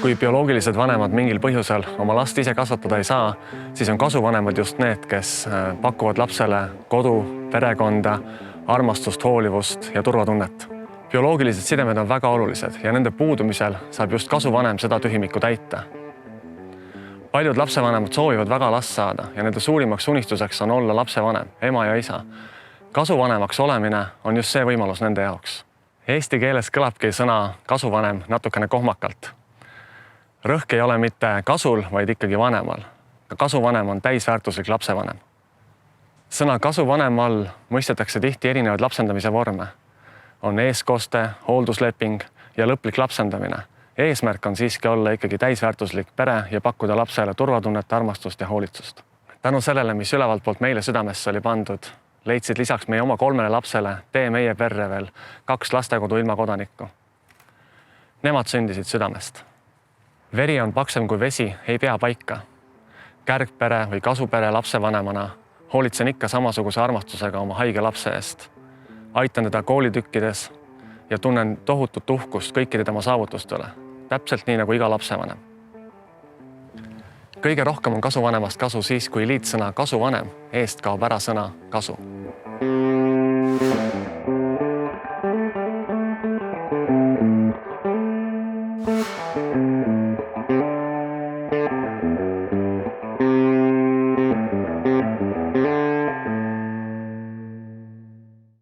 Kui bioloogilised vanemad mingil põhjusel oma last ise kasvatada ei saa, siis on kasuvanemad just need, kes pakuvad lapsele kodu, perekonda, armastust, hoolivust ja turvatunnet. Bioloogilised sidemed on väga olulised ja nende puudumisel saab just kasuvanem seda tühimikku täita. Paljud lapsevanemad soovivad väga last saada ja nende suurimaks unistuseks on olla lapsevanem, ema ja isa. Kasuvanemaks olemine on just see võimalus nende jaoks. Eesti keeles kõlabki sõna kasuvanem natukene kohmakalt. Rõhk ei ole mitte kasul, vaid ikkagi vanemal. Kasuvanem on täisväärtuslik lapsevanem. Sõna kasuvanem all mõistetakse tihti erinevaid lapsendamise vorme. On eeskoste, hooldusleping ja lõplik lapsendamine. Eesmärk on siiski olla ikkagi täisväärtuslik pere ja pakkuda lapsele turvatunnet, armastust ja hoolitsust. Tänu sellele, mis ülevalt poolt meile südamesse oli pandud, leidsid lisaks meie oma 3 lapsele tee meie perre veel 2 lastekodu ilma kodanikku. Nemad sündisid südamest. Veri on paksem kui vesi, ei pea paika. Kärgpere või kasupere lapsevanemana hoolitsen ikka samasuguse armastusega oma haige lapse eest. Aitan teda koolitükkides ja tunnen tohutut uhkust kõikide tema saavutustele. Täpselt nii nagu iga lapsevanem. Kõige rohkem on kasuvanemast kasu siis, kui liitsõna kasuvanem eest kaob ära sõna kasu.